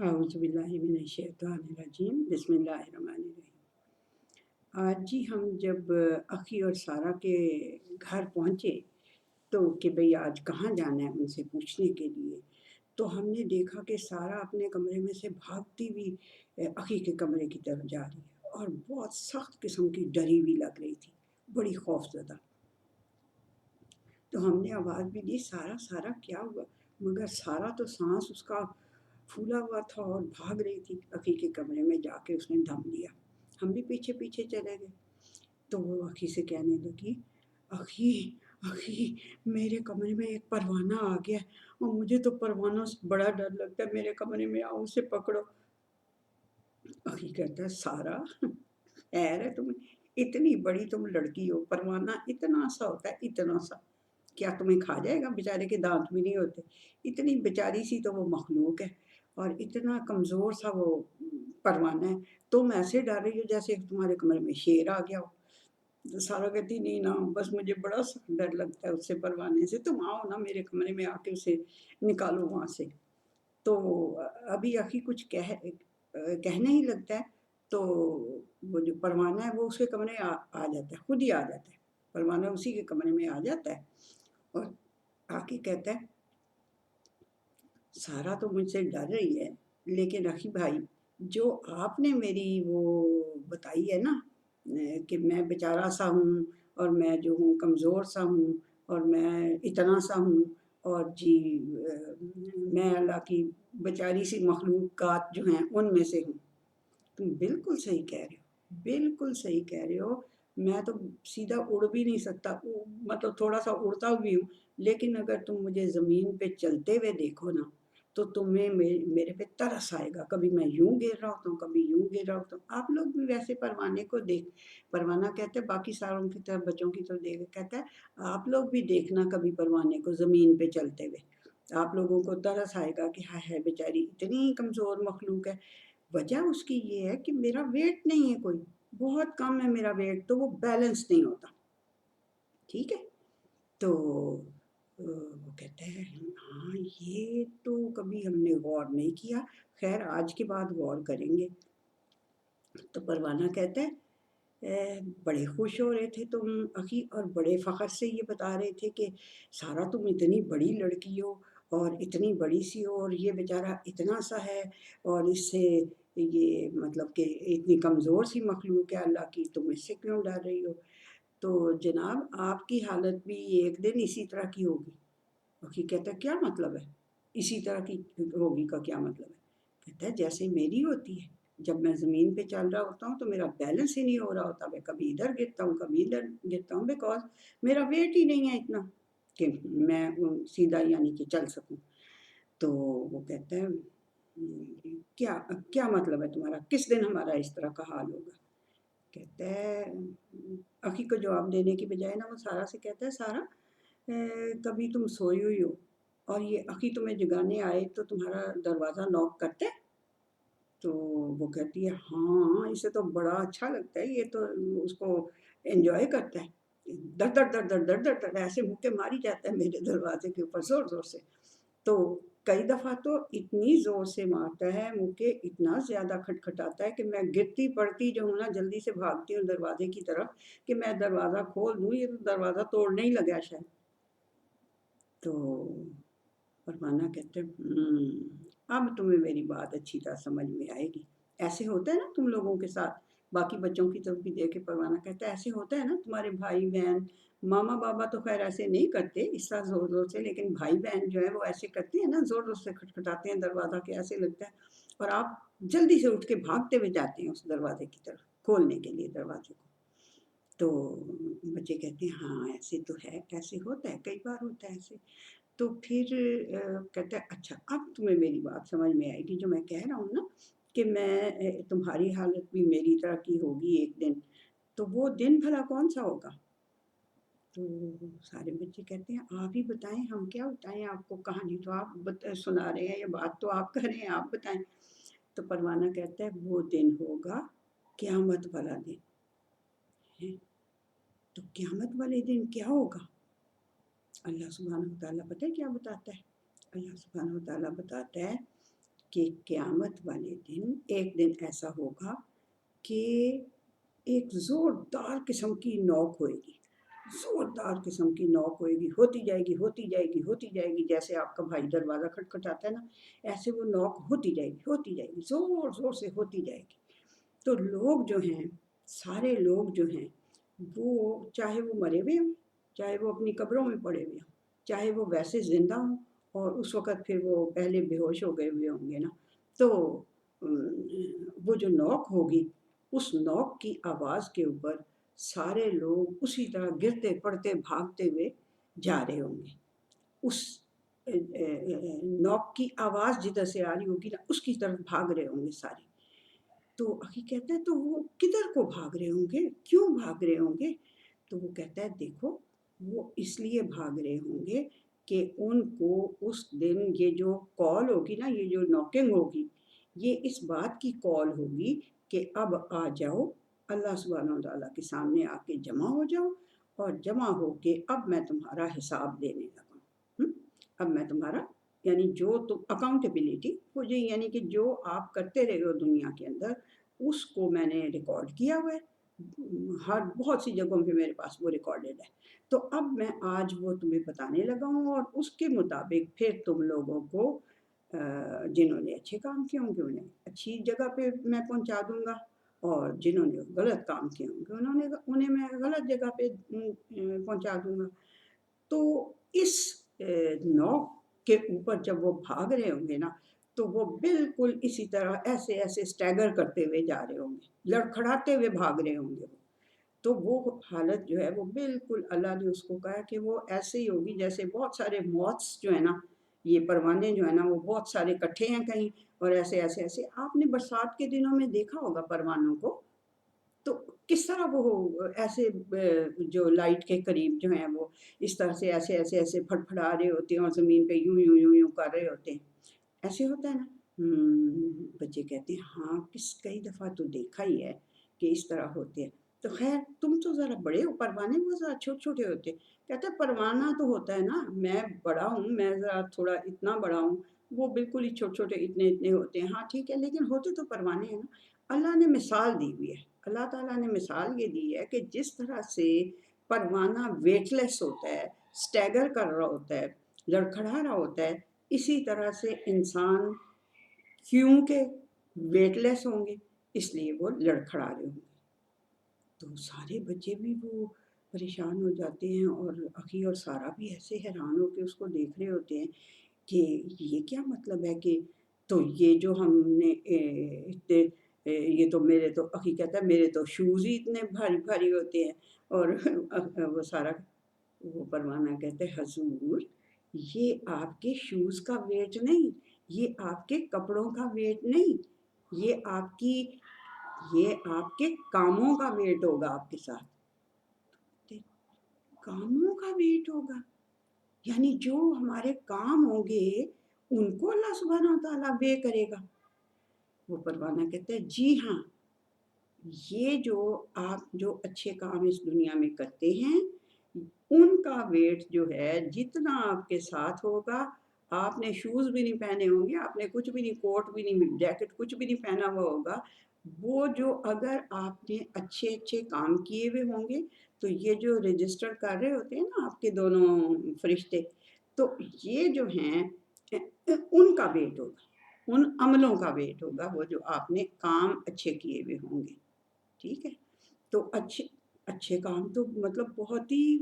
अऊज़ुबिल्लाहिमिनश्शैतानिर्रजीम बिस्मिल्लाहिर्रहमानिर्रहीम। आज जी हम जब अखी और सारा के घर पहुँचे तो कि भाई आज कहाँ जाना है उनसे पूछने के लिए, तो हमने देखा कि सारा अपने कमरे में से भागती हुई अखी के कमरे की तरफ जा रही है और बहुत सख्त किस्म की डरी हुई लग रही थी, बड़ी खौफजदा। तो हमने आवाज़ भी दी, सारा सारा क्या हुआ, मगर सारा तो सांस उसका फूला हुआ था और भाग रही थी। अखी के कमरे में जाके उसने दम लिया। हम भी पीछे पीछे चले गए। तो वो अखी से कहने लगी, अखी अखी मेरे कमरे में एक परवाना आ गया और मुझे तो परवानों से बड़ा डर लगता है, मेरे कमरे में आओ, उसे पकड़ो। अखी कहता है, सारा खैर है तुम्हें, इतनी बड़ी तुम लड़की हो, परवाना इतना सा होता है, इतना सा, क्या तुम्हें खा जाएगा, बेचारे के दांत भी नहीं होते, इतनी बेचारी सी तो वो मखलूक है और इतना कमज़ोर सा वो परवाना है, तुम ऐसे डर रही हो जैसे तुम्हारे कमरे में शेर आ गया हो। तो सारा कहती, नहीं ना, बस मुझे बड़ा सा डर लगता है उससे, परवाने से, तुम आओ ना मेरे कमरे में आके उसे निकालो वहाँ से। तो अभी अखी कुछ कहने ही लगता है तो वो जो परवाना है वो उसके कमरे में आ जाता है, खुद ही आ जाता है, परवाना उसी के कमरे में आ जाता है और आके कहता है, सारा तो मुझसे डर रही है, लेकिन अखी भाई, जो आपने मेरी वो बताई है ना, कि मैं बेचारा सा हूँ और मैं जो हूँ कमज़ोर सा हूँ और मैं इतना सा हूँ और जी मैं अल्लाह की बेचारी सी मखलूक़ात जो हैं उनमें से हूँ। तुम बिल्कुल सही कह रहे हो, बिल्कुल सही कह रहे हो। मैं तो सीधा उड़ भी नहीं सकता, मतलब थोड़ा सा उड़ता भी हूँ, लेकिन अगर तुम मुझे ज़मीन पे चलते हुए देखो ना, तो तुम्हें मेरे पे तरस आएगा, कभी मैं यूं गिर रहा होता हूँ, कभी यूं गिर रहा होता हूँ। आप लोग भी वैसे परवाने को देख, परवाना कहते हैं बाकी सारों की तरफ, बच्चों की तरफ देख, कहता है आप लोग भी देखना कभी परवाने को ज़मीन पे चलते हुए, आप लोगों को तरस आएगा कि हाय हाय बेचारी इतनी कमज़ोर मखलूक है। वजह उसकी ये है कि मेरा वेट नहीं है कोई, बहुत कम है मेरा वेट, तो वो बैलेंस नहीं होता, ठीक है। तो वो कहते हैं, हाँ ये तो कभी हमने गौर नहीं किया, खैर आज के बाद गौर करेंगे। तो परवाना कहता है, बड़े खुश हो रहे थे तुम अखी और बड़े फ़ख्र से ये बता रहे थे कि सारा तुम इतनी बड़ी लड़की हो और इतनी बड़ी सी हो और ये बेचारा इतना सा है और इससे ये मतलब कि इतनी कमज़ोर सी मखलूक है अल्लाह की, तुम इससे क्यों डर रही हो। तो जनाब आपकी हालत भी एक दिन इसी तरह की होगी। अखी कहता है, क्या मतलब है, इसी तरह की होगी का क्या मतलब है। कहता है, जैसे मेरी होती है, जब मैं ज़मीन पे चल रहा होता हूँ तो मेरा बैलेंस ही नहीं हो रहा होता, मैं कभी इधर गिरता हूँ, कभी इधर गिरता हूँ, बिकॉज़ मेरा वेट ही नहीं है इतना कि मैं सीधा यानी कि चल सकूँ। तो वो कहता है, क्या क्या मतलब है तुम्हारा, किस दिन हमारा इस तरह का हाल होगा। कहता है, अखी को जवाब देने की बजाय ना वो सारा से कहता है, सारा कभी तुम सोई हुई हो और ये अखी तुम्हें जगाने आए तो तुम्हारा दरवाज़ा नॉक करते हैं। तो वो कहती है, हाँ इसे तो बड़ा अच्छा लगता है, ये तो उसको एंजॉय करता है, दर दर दर दर दर दर दर ऐसे मुक्के मारी जाता है मेरे दरवाजे के ऊपर जोर जोर से। तो कई दफ़ा तो इतनी ज़ोर से मारता है मुझे, इतना ज़्यादा खटखटाता है कि मैं गिरती पड़ती जो हूँ ना, जल्दी से भागती हूँ दरवाजे की तरफ कि मैं दरवाज़ा खोल दूँ, ये तो दरवाज़ा तोड़ने ही लगा शायद। तो परवाना कहते हैं, अब तुम्हें मेरी बात अच्छी तरह समझ में आएगी। ऐसे होता है ना तुम लोगों के साथ, बाकी बच्चों की तरफ भी देख के परवाना कहता है, ऐसे होता है ना तुम्हारे भाई बहन, मामा बाबा तो खैर ऐसे नहीं करते इस तरह जोर जोर से, लेकिन भाई बहन जो है वो ऐसे करते हैं ना, जोर जोर से खटखटाते हैं दरवाज़ा के, ऐसे लगता है और आप जल्दी से उठ के भागते हुए जाते हैं उस दरवाजे की तरफ खोलने के लिए दरवाजे को। तो बच्चे कहते हैं, हाँ ऐसे तो है, ऐसे होता है, कई बार होता है ऐसे। तो फिर कहता है, अच्छा अब तुम्हें मेरी बात समझ में आएगी, जो मैं कह रहा हूँ ना कि मैं तुम्हारी हालत भी मेरी तरह की होगी एक दिन, तो वो दिन भला कौन सा होगा। तो सारे बच्चे कहते हैं, आप ही बताएं, हम क्या बताएं आपको, कहानी तो आप सुना रहे हैं, ये बात तो आप कर रहे हैं, आप बताएं। तो परवाना कहता है, वो दिन होगा क़यामत वाला दिन है। तो क़यामत वाले दिन क्या होगा। अल्लाह सुब्हानहू व तआला पता है क्या बताता है। अल्लाह सुब्हानहू व तआला बताता है کہ قیامت والے دن ایک دن ایسا ہوگا کہ ایک زوردار قسم کی نوک ہوئے گی، زوردار قسم کی نوک ہوئے گی، ہوتی جائے گی ہوتی جائے گی ہوتی جائے گی، جیسے آپ کا بھائی دروازہ کھٹکھٹاتا ہے نا، ایسے وہ نوک ہوتی جائے گی ہوتی جائے گی، زور زور سے ہوتی جائے گی۔ تو لوگ جو ہیں، سارے لوگ جو ہیں، وہ چاہے وہ مرے ہوئے ہوں، چاہے وہ اپنی قبروں میں پڑے ہوئے ہوں، چاہے وہ ویسے زندہ ہوں، اور اس وقت پھر وہ پہلے بے ہوش ہو گئے ہوئے ہوں گے نا، تو وہ جو نوک ہوگی، اس نوک کی آواز کے اوپر سارے لوگ اسی طرح گرتے پڑتے بھاگتے ہوئے جا رہے ہوں گے، اس نوک کی آواز جدھر سے آ رہی ہوگی نا، اس کی طرف بھاگ رہے ہوں گے سارے۔ تو اخی کہتا ہے تو وہ کدھر کو بھاگ رہے ہوں گے، کیوں بھاگ رہے ہوں گے؟ تو وہ کہتا ہے دیکھو، وہ اس لیے بھاگ رہے ہوں گے کہ ان کو اس دن یہ جو کال ہوگی نا، یہ جو نوکنگ ہوگی، یہ اس بات کی کال ہوگی کہ اب آ جاؤ، اللہ سبحانہ وتعالیٰ کے سامنے آ کے جمع ہو جاؤ، اور جمع ہو کے اب میں تمہارا حساب لینے لگا ہوں۔ اب میں تمہارا، یعنی جو تم اکاؤنٹیبلٹی ہو جائے، یعنی کہ جو آپ کرتے رہے ہو دنیا کے اندر، اس کو میں نے ریکارڈ کیا ہوا ہے، ہر بہت سی جگہوں پہ میرے پاس وہ ریکارڈڈ ہے، تو اب میں آج وہ تمہیں بتانے لگا ہوں، اور اس کے مطابق پھر تم لوگوں کو جنہوں نے اچھے کام کیے ہوں گے انہیں اچھی جگہ پہ میں پہنچا دوں گا، اور جنہوں نے غلط کام کیے ہوں گے انہیں میں غلط جگہ پہ پہنچا دوں گا۔ تو اس نوک کے اوپر جب وہ بھاگ رہے ہوں گے نا، تو وہ بالکل اسی طرح ایسے ایسے اسٹیگر کرتے ہوئے جا رہے ہوں گے، لڑکھڑاتے ہوئے بھاگ رہے ہوں گے، تو وہ حالت جو ہے وہ بالکل اللہ نے اس کو کہا کہ وہ ایسے ہی ہوگی جیسے بہت سارے موتس جو ہے نا، یہ پروانے جو ہے نا، وہ بہت سارے کٹھے ہیں کہیں، اور ایسے ایسے ایسے آپ نے برسات کے دنوں میں دیکھا ہوگا پروانوں کو، تو کس طرح وہ ایسے جو لائٹ کے قریب جو ہیں وہ اس طرح سے ایسے ایسے ایسے پھڑ پھڑا رہے ہوتے ہیں، اور زمین پہ یوں یوں یوں یوں کر رہے ہوتے ہیں، ایسے ہوتا ہے نا۔ بچے کہتے ہیں ہاں، کئی دفعہ تو دیکھا ہی ہے کہ اس طرح ہوتے ہیں۔ تو خیر تم تو ذرا بڑے ہو، پروانے وہ ذرا چھوٹے چھوٹے ہوتے۔ کہتا ہے پروانہ تو ہوتا ہے نا، میں بڑا ہوں، میں ذرا تھوڑا اتنا بڑا ہوں، وہ بالکل ہی چھوٹے چھوٹے اتنے اتنے ہوتے ہیں، ہاں ٹھیک ہے، لیکن ہوتے تو پروانے ہیں نا۔ اللہ نے مثال دی ہوئی ہے، اللہ تعالیٰ نے مثال یہ دی ہے کہ جس طرح سے پروانہ ویٹ لیس ہوتا ہے، اسٹیگر کر رہا ہوتا ہے، لڑکھڑا رہا ہوتا ہے، اسی طرح سے انسان کیونکہ ویٹ لیس ہوں گے اس لیے وہ لڑکھڑا رہے ہوں گے۔ تو سارے بچے بھی وہ پریشان ہو جاتے ہیں، اور اخی اور سارا بھی ایسے حیران ہو کے اس کو دیکھ رہے ہوتے ہیں کہ یہ کیا مطلب ہے، کہ تو یہ جو ہم نے یہ تو میرے تو اخی کہتا ہے میرے تو شوز ہی اتنے بھاری بھاری ہوتے ہیں، اور وہ سارا، وہ پروانہ کہتے ہیں حضور یہ آپ کے شوز کا ویٹ نہیں، یہ آپ کے کپڑوں کا ویٹ نہیں، یہ آپ کے کاموں کا ویٹ ہوگا، آپ کے ساتھ کاموں کا ویٹ ہوگا، یعنی جو ہمارے کام ہوں گے ان کو اللہ سبحانہ وتعالیٰ وے کرے گا۔ وہ پروانہ کہتے ہیں جی ہاں، یہ جو آپ جو اچھے کام اس دنیا میں کرتے ہیں ان کا ویٹ جو ہے جتنا آپ کے ساتھ ہوگا، آپ نے شوز بھی نہیں پہنے ہوں گے، آپ نے کچھ بھی نہیں، کوٹ بھی نہیں، جیکٹ کچھ بھی نہیں پہنا ہوا ہوگا، وہ جو اگر آپ نے اچھے اچھے کام کیے ہوئے ہوں گے تو یہ جو رجسٹر کر رہے ہوتے ہیں نا آپ کے دونوں فرشتے، تو یہ جو ہیں ان کا ویٹ ہوگا، ان عملوں کا ویٹ ہوگا، وہ جو آپ نے کام اچھے کیے ہوئے ہوں گے، ٹھیک ہے۔ تو اچھے کام تو مطلب بہت ہی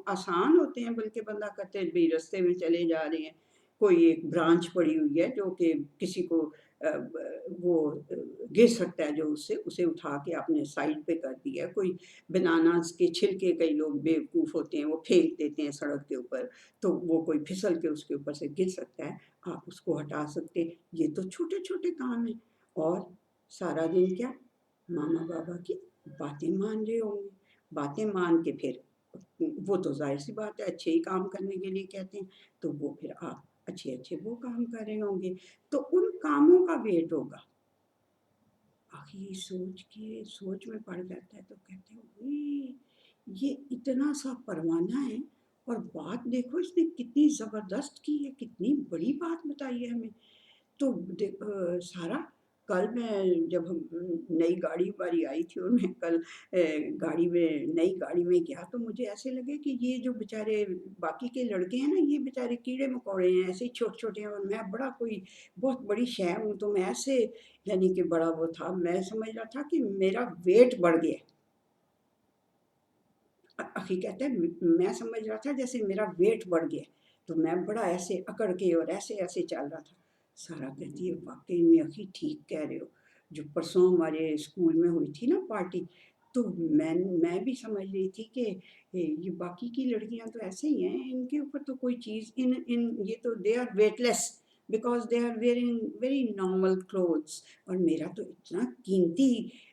آسان ہوتے ہیں، بلکہ بندہ کرتے ہیں بھی رستے میں چلے جا رہے ہیں، کوئی ایک برانچ پڑی ہوئی ہے جو کہ کسی کو وہ گر سکتا ہے، جو اسے اٹھا کے اپنے سائڈ پہ کر دیا، کوئی بناناز کے چھلکے کئی لوگ بیوقوف ہوتے ہیں وہ پھینک دیتے ہیں سڑک کے اوپر، تو وہ کوئی پھسل کے اس کے اوپر سے گر سکتا ہے، آپ اس کو ہٹا سکتے ہیں، یہ تو چھوٹے چھوٹے کام ہیں۔ اور سارا دن کیا ماما بابا کی باتیں مان رہے ہوں گے، باتیں مان کے پھر وہ تو ظاہر سی بات ہے اچھے ہی کام کرنے کے لیے کہتے ہیں، تو وہ پھر آپ اچھے اچھے وہ کام کر رہے ہوں گے، تو ان کاموں کا ویٹ ہوگا۔ آخری سوچ میں پڑ جاتا ہے، تو کہتے ہیں یہ اتنا سا پروانہ ہے، اور بات دیکھو اس نے کتنی زبردست کی ہے، کتنی بڑی بات بتائی ہے ہمیں، तो सारा कल मैं जब हम नई गाड़ी वाली आई थी और मैं कल गाड़ी में नई गाड़ी में गया तो मुझे ऐसे लगे कि ये जो बेचारे बाकी के लड़के हैं ना, ये बेचारे कीड़े मकोड़े हैं, ऐसे ही छोटे छोटे हैं, और मैं बड़ा कोई बहुत बड़ी शय हूँ। तो मैं ऐसे, यानी कि बड़ा वो था, मैं समझ रहा था कि मेरा वेट बढ़ गया। अखी कहते हैं मैं समझ रहा था जैसे मेरा वेट बढ़ गया, तो मैं बड़ा ऐसे अकड़ के और ऐसे ऐसे चल रहा था। सारा कहती है वाकई में अखी ठीक कह रहे हो, जो परसों हमारे स्कूल में हुई थी ना पार्टी, तो मैं भी समझ रही थी कि ये बाकी की लड़कियां तो ऐसे ही हैं, इनके ऊपर तो कोई चीज़ इन इन ये तो they are weightless because they are wearing very normal clothes. और मेरा तो इतना कीमती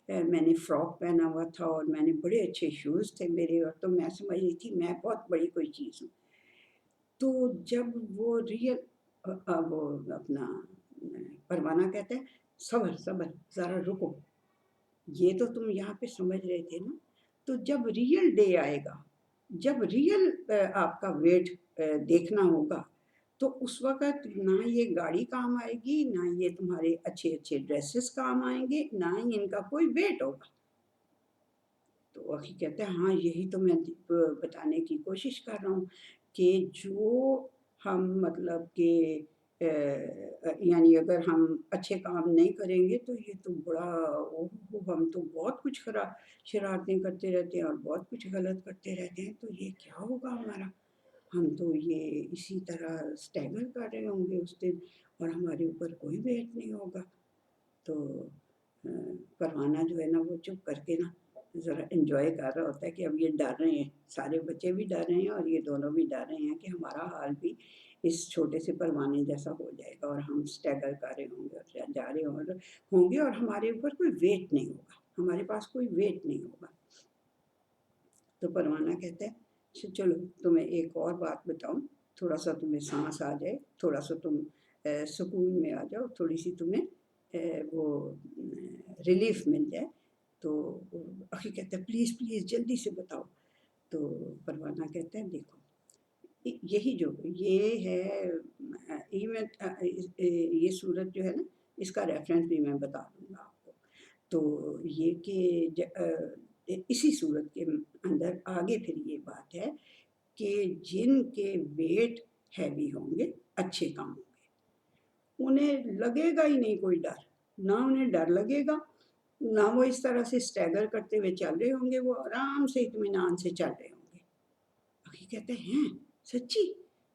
मैंने फ्रॉक पहना हुआ था और मैंने बड़े अच्छे शूज़ थे मेरे, और तो मैं समझ रही थी मैं बहुत बड़ी कोई चीज़ हूँ। तो जब वो रियल वो अपना परवाना कहता है, सब्र सब्र ज़रा रुको, ये तो तुम यहाँ पे समझ रहे थे ना, तो जब रियल डे आएगा, जब रियल आपका वेट देखना होगा, तो उस वक़्त ना ये गाड़ी काम आएगी, ना ये तुम्हारे अच्छे-अच्छे ड्रेसेस काम आएँगे, ना ही इनका कोई वेट होगा। तो अखी कहते हैं हाँ, यही तो मैं बताने की कोशिश कर रहा हूँ कि जो हम मतलब कि यानी अगर हम अच्छे काम नहीं करेंगे तो ये तो बड़ा हम तो बहुत कुछ शरारतें करते रहते हैं और बहुत कुछ गलत करते रहते हैं, तो ये क्या होगा हमारा? हम तो ये इसी तरह स्ट्रगल कर रहे होंगे उस दिन, और हमारे ऊपर कोई वेट नहीं होगा। तो अ, परवाना जो है ना वो चुप करके ना ज़रा एन्जॉय कर रहा होता है कि अब ये डर रहे हैं, सारे बच्चे भी डर रहे हैं और ये दोनों भी डर रहे हैं कि हमारा हाल भी इस छोटे से परवाने जैसा हो जाएगा और हम स्ट्रगल कर रहे होंगे और जा रहे होंगे और हमारे ऊपर कोई वेट नहीं होगा, हमारे पास कोई वेट नहीं होगा। तो परवाना कहता है चलो तुम्हें एक और बात बताऊँ, थोड़ा सा तुम्हें सांस आ जाए, थोड़ा सा तुम सुकून में आ जाओ, थोड़ी सी तुम्हें वो रिलीफ मिल जाए। तो अखी कहता है प्लीज़ प्लीज़ जल्दी से बताओ। तो परवाना कहता है देखो, यही जो ये है ये मैं ये सूरत जो है ना, इसका रेफरेंस भी मैं बता दूंगा आपको। तो ये कि इसी सूरत के अंदर आगे फिर ये बात है कि जिनके वेट हैवी होंगे, अच्छे काम होंगे, उन्हें लगेगा ही नहीं कोई डर, ना उन्हें डर लगेगा, ना वो इस तरह से स्ट्रगल करते हुए चल रहे होंगे, वो आराम से इत्मीनान से चल रहे होंगे। बाकी कहते हैं सच्ची?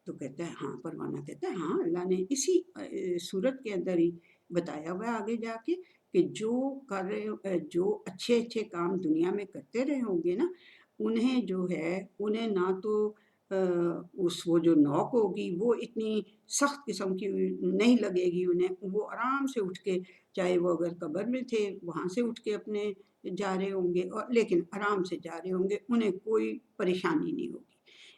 तो कहता है हाँ, परवाना कहता है हाँ, अल्लाह ने इसी सूरत के अंदर ही बताया हुआ है आगे जाके कि जो कर रहे जो अच्छे अच्छे काम दुनिया में करते रहे होंगे ना, उन्हें जो है उन्हें ना तो उस वो जो नौक होगी वो इतनी सख्त किस्म की नहीं लगेगी उन्हें, वो आराम से उठ के, चाहे वो अगर कब्र में थे वहाँ से उठ के अपने जा रहे होंगे, और लेकिन आराम से जा रहे होंगे, उन्हें कोई परेशानी नहीं होगी।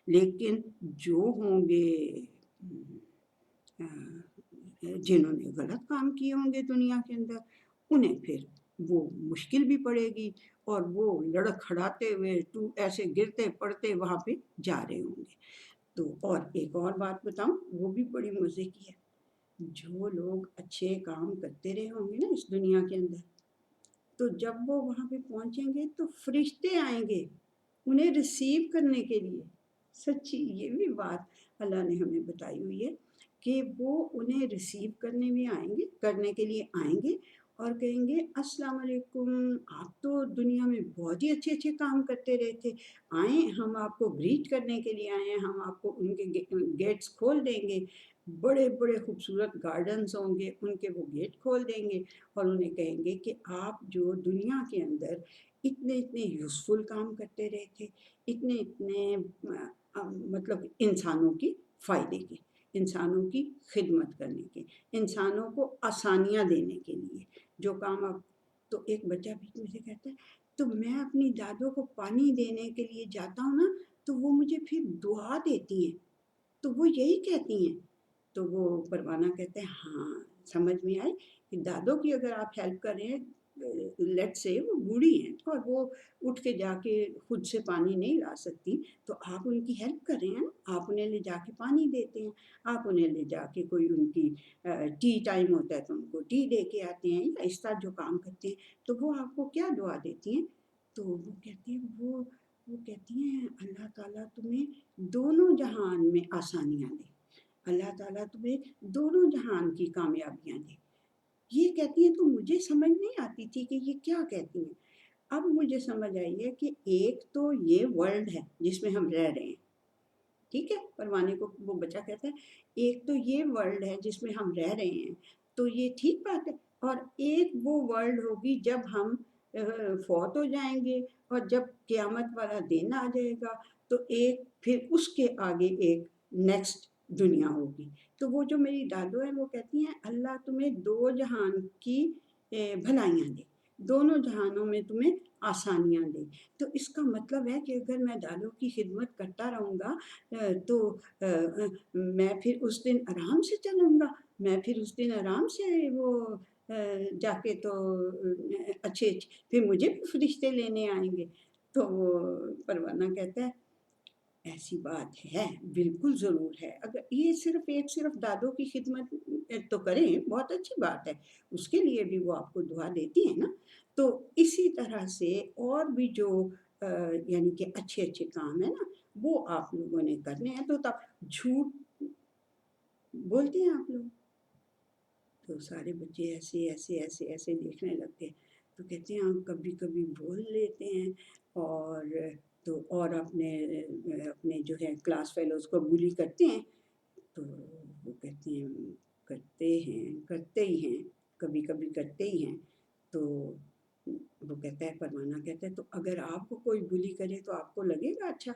लेकिन जो होंगे जिन्होंने गलत काम किए होंगे दुनिया के अंदर, उन्हें फिर वो मुश्किल भी पड़ेगी और वो लड़खड़ाते हुए टू ऐसे गिरते पड़ते वहाँ पे जा रहे होंगे। तो और एक और बात बताऊँ, वो भी बड़ी मज़े की है। जो लोग अच्छे काम करते रहे होंगे ना इस दुनिया के अंदर, तो जब वो वहाँ पे पहुँचेंगे तो फरिश्ते आएँगे उन्हें रिसीव करने के लिए। सच्ची ये भी बात अल्लाह ने हमें बताई हुई है कि वो उन्हें रिसीव करने के लिए आएँगे और कहेंगे अस्सलाम वालेकुम, आप तो दुनिया में बहुत ही अच्छे-अच्छे काम करते रहे थे। आएँ, हम आपको ग्रीट करने के लिए आए हैं, हम आपको उनके गेट्स खोल देंगे। बड़े-बड़े खूबसूरत गार्डन्स होंगे, उनके वो गेट खोल देंगे और उन्हें कहेंगे कि आप जो दुनिया के अंदर इतने-इतने यूज़फुल काम करते रहे थे, इतने-इतने मतलब इंसानों की फ़ायदे के, इंसानों की खिदमत करने के, इंसानों को आसानियाँ देने के लिए, जो काम आप। तो एक बच्चा बीच में से कहता है, तो मैं अपनी दादों को पानी देने के लिए जाता हूँ ना, तो वो मुझे फिर दुआ देती हैं, तो वो यही कहती हैं। तो वो परवाना कहते हैं हाँ, समझ में आई कि दादों की अगर आप हेल्प कर रहे हैं, लेट से वो बूढ़ी हैं और वो उठ के जाके खुद से पानी नहीं ला सकती, तो आप उनकी हेल्प कर रहे हैं ना, आप उन्हें ले जाके पानी देते हैं, आप उन्हें ले जाके कोई उनकी टी टाइम होता है तो उनको टी दे के आते हैं, या इस तरह जो काम करते हैं, तो वो आपको क्या दुआ देती हैं? तो वो कहती हैं, वो कहती हैं, अल्लाह ताला तुम्हें दोनों जहान में आसानियाँ दे, अल्लाह ताला तुम्हें दोनों जहान की कामयाबियाँ दे। ये कहती हैं, तो मुझे समझ नहीं आती थी कि ये क्या कहती हैं। अब मुझे समझ आई है कि एक तो ये वर्ल्ड है जिसमें हम रह रहे हैं, ठीक है? परवाने को वो बच्चा कहता है, एक तो ये वर्ल्ड है जिसमें हम रह रहे हैं, तो ये ठीक बात है, और एक वो वर्ल्ड होगी जब हम फौत हो जाएँगे और जब क़यामत वाला दिन आ जाएगा, तो एक फिर उसके आगे एक नेक्स्ट दुनिया होगी। तो वो जो मेरी दादू हैं वो कहती हैं, अल्लाह तुम्हें 2 जहान की भलाइयाँ दे, दोनों जहानों में तुम्हें आसानियाँ दे। तो इसका मतलब है कि अगर मैं दादू की खिदमत करता रहूँगा तो मैं फिर उस दिन आराम से चलूँगा, मैं फिर उस दिन आराम से वो जाके तो अच्छे फिर मुझे भी फरिश्ते लेने आएँगे। तो वो परवाना कहता है, ऐसी बात है, बिल्कुल ज़रूर है। अगर ये सिर्फ़ दादों की खिदमत तो करें, बहुत अच्छी बात है, उसके लिए भी वो आपको दुआ देती हैं ना। तो इसी तरह से और भी जो यानी कि अच्छे-अच्छे काम हैं ना, वो आप लोगों ने करने हैं, तो तब झूठ बोलते हैं आप लोग? तो सारे बच्चे ऐसे देखने लगते हैं। तो कहते हैं, हम कभी-कभी बोल लेते हैं, और तो और अपने जो है क्लास फेलोज़ को बुली करते हैं। तो वो कहते हैं, करते ही हैं, कभी-कभी करते ही हैं। तो वो कहता है, परवाना कहता है, तो अगर आपको कोई बुली करे तो आपको लगेगा अच्छा?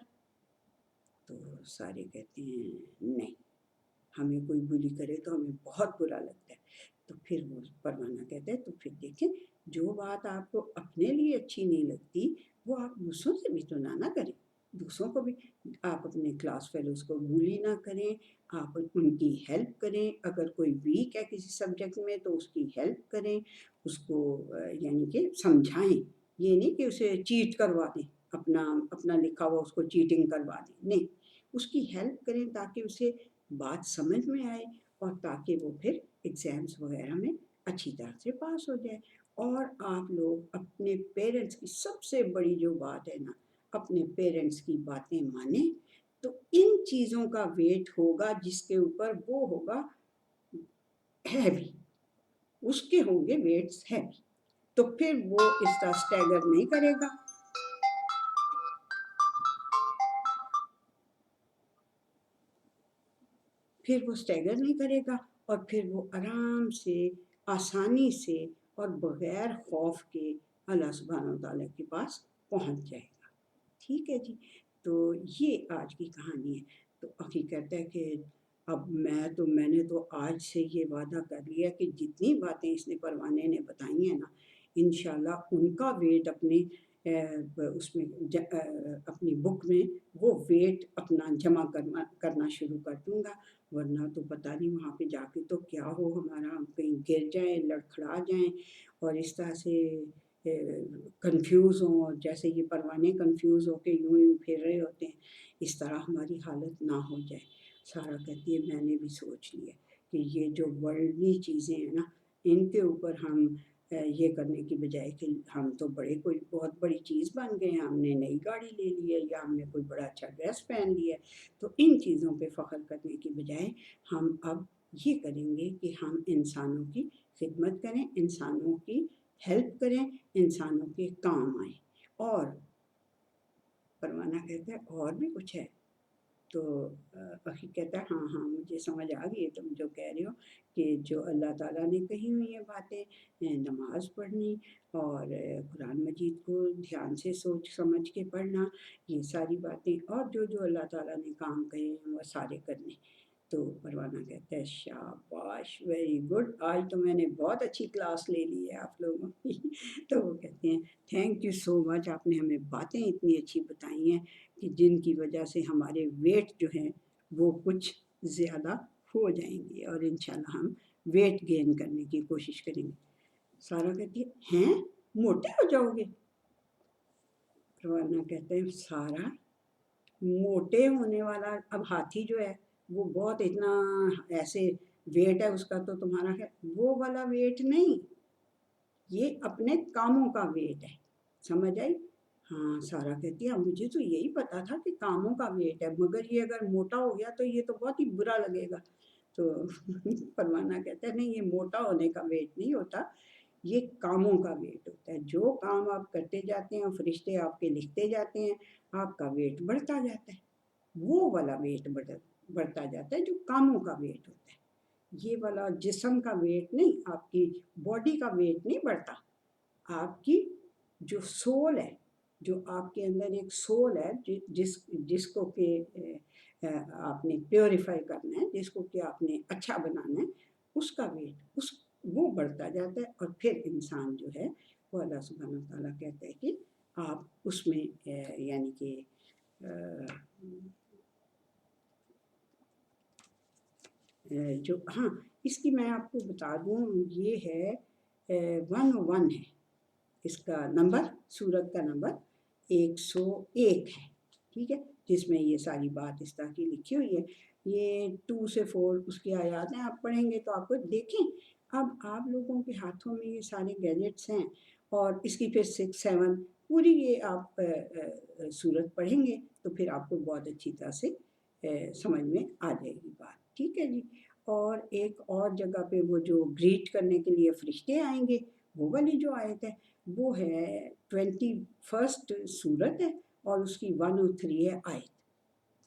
तो सारे कहते हैं, नहीं, हमें कोई बुली करे तो हमें बहुत बुरा लगता है। तो फिर वो परवाना कहता है, तो फिर देखें, जो बात आपको अपने लिए अच्छी नहीं लगती, वो आप दूसरों से भी तो ना करें। दूसरों को भी आप अपने क्लास फेलोज़ को बुली ना करें, आप उनकी हेल्प करें, अगर कोई वीक है किसी सब्जेक्ट में तो उसकी हेल्प करें, उसको यानी कि समझाएँ। ये नहीं कि उसे चीट करवा दें, अपना अपना लिखा हुआ उसको चीटिंग करवा दें, नहीं। उसकी हेल्प करें ताकि उसे बात समझ में आए, और ताकि वो फिर एग्ज़ाम्स वग़ैरह में अच्छी तरह से पास हो जाए। और आप लोग अपने पेरेंट्स की सबसे बड़ी जो बात है ना, अपने पेरेंट्स की बातें मानें, तो इन चीज़ों का वेट होगा जिसके ऊपर वो होगा हैवी, उसके होंगे वेट्स हैवी, तो फिर वो इस तरह स्टैगर नहीं करेगा। फिर वो स्टैगर नहीं करेगा, और फिर वो आराम से, आसानी से और बग़ैर ख़ौफ़ के अल्लाह सुब्हानहू व तआला के पास पहुँच जाएगा। ठीक है जी, तो ये आज की कहानी है। तो अख़ी कहता है कि अब मैंने तो आज से ये वादा कर लिया कि जितनी बातें इसने परवाने ने बताई हैं ना, इंशाअल्लाह उनका वेट अपने उसमें अपनी बुक में वो वेट अपना जमा करना शुरू कर दूँगा, वरना तो पता नहीं वहाँ पे जाके तो क्या हो हमारा, हम कहीं गिर जाएँ, लड़खड़ा जाएँ, और इस तरह से कन्फ्यूज़ हों, जैसे ये परवाने कन्फ्यूज़ होके यूँ-यूँ फिर रहे होते हैं, इस तरह हमारी हालत ना हो जाए। सारा कहती है, मैंने भी सोच लिया कि ये जो वर्ल्डली चीज़ें हैं ना, इनके ऊपर हम ये करने की बजाय कि हम तो बड़े कोई बहुत बड़ी चीज़ बन गए हैं, हमने नई गाड़ी ले ली है या हमने कोई बड़ा अच्छा ड्रेस पहन लिया है, तो इन चीज़ों पे फ़ख्र करने की बजाय हम अब ये करेंगे कि हम इंसानों की खिदमत करें, इंसानों की हेल्प करें, इंसानों के काम आएँ। और परवाना कहता है, और भी कुछ है? तो अख़ी कहता है, हाँ, हाँ, मुझे समझ आ गई है तुम जो कह रहे हो, कि जो अल्लाह ताला ने कही हुई हैं बातें, नमाज़ पढ़नी और कुरान मजीद को ध्यान से सोच समझ के पढ़ना, ये सारी बातें, और जो अल्लाह ताला ने काम कहे हैं वो सारे करने। तो परवाना कहता है, शाबाश, वेरी गुड, आज तो मैंने बहुत अच्छी क्लास ले ली है आप लोगों की। तो वो कहते हैं, थैंक यू सो मच, आपने हमें बातें इतनी अच्छी बताई हैं कि जिनकी वजह से हमारे वेट जो हैं वो कुछ ज़्यादा हो जाएँगे, और इंशाल्लाह हम वेट गेन करने की कोशिश करेंगे। सारा कहती है, हैं मोटे हो जाओगे? परवाना कहते हैं, सारा मोटे होने वाला, अब हाथी जो है वो बहुत इतना ऐसे वेट है उसका, तो तुम्हारा है वो वाला वेट नहीं, ये अपने कामों का वेट है। समझ आई? हाँ, सारा कहती है मुझे तो यही पता था कि कामों का वेट है, मगर ये अगर मोटा हो गया तो ये तो बहुत ही बुरा लगेगा। तो परवाना कहता है नहीं, ये मोटा होने का वेट नहीं होता, ये कामों का वेट होता है। जो काम आप करते जाते हैं, फरिश्ते आपके लिखते जाते हैं, आपका वेट बढ़ता जाता है। वो वाला वेट बढ़ता जाता है जो कामों का वेट होता है। ये वाला जिस्म का वेट नहीं, आपकी बॉडी का वेट नहीं बढ़ता। आपकी जो सोल है, जो आपके अंदर एक सोल है, जिसको कि आपने प्योरीफाई करना है, जिसको कि आपने अच्छा बनाना है, उसका वेट वो बढ़ता जाता है। और फिर इंसान जो है वो अल्लाह सुब्हानहू व तआला कहता है कि आप उसमें यानी कि जो, हाँ, इसकी मैं आपको बता दूँ, ये है 101 है इसका नंबर, सूरत का नंबर 101 है, ठीक है, जिसमें ये सारी बात इस तरह की लिखी हुई है। ये 2 से 4 उसकी आयात हैं, आप पढ़ेंगे तो आपको देखें। अब आप लोगों के हाथों में ये सारे गैजेट्स हैं और इसकी फिर 6, 7 पूरी ये आप सूरत पढ़ेंगे तो फिर आपको बहुत अच्छी तरह से समझ में आ जाएगी बात, ठीक है जी। और एक और जगह पे वो जो ग्रीट करने के लिए फरिश्ते आएंगे, वो वाली जो आयत है वो है 21st सूरत है और उसकी 103 है आयत।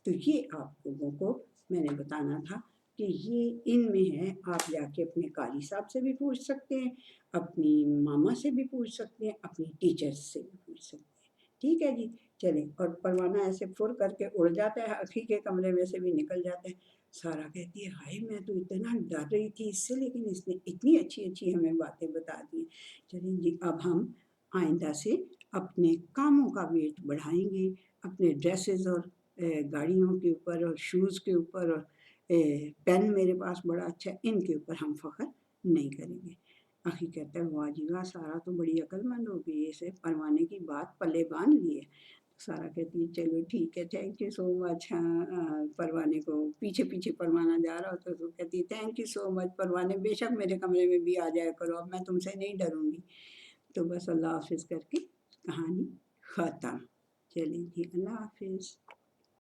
तो ये आप लोगों को मैंने बताना था कि ये इनमें है। आप जाके अपने कारी साहब से भी पूछ सकते हैं, अपनी मामा से भी पूछ सकते हैं, अपनी टीचर्स से भी पूछ सकते हैं, ठीक है जी। चलें, और परवाना ऐसे फुर करके उड़ जाता है, अखी के कमरे में से भी निकल जाता है। सारा कहती है हाय, मैं तो इतना डर रही थी इससे, लेकिन इसने इतनी अच्छी अच्छी हमें बातें बता दी। चलिए जी, अब हम आइंदा से अपने कामों का वेट बढ़ाएंगे, अपने ड्रेसेस और गाड़ियों के ऊपर और शूज़ के ऊपर और पेन मेरे पास बड़ा अच्छा है, इनके ऊपर हम फ़ख्र नहीं करेंगे। आखिर कहता है वाह जी वाह, सारा तो बड़ी अक्लमंद हो गई, इसे परवाने की बात पल्ले बांध ली है। सारा कहती है चलो ठीक है, थैंक यू सो मच। हाँ, परवाने को पीछे पीछे परवाना जा रहा होता तो कहती है थैंक यू सो मच परवाने, बेशक मेरे कमरे में भी आ जाया करो, अब मैं तुमसे नहीं डरूंगी। तो बस अल्लाह हाफिज़ करके कहानी ख़त्म। चलिए जी, अल्लाह हाफिज़।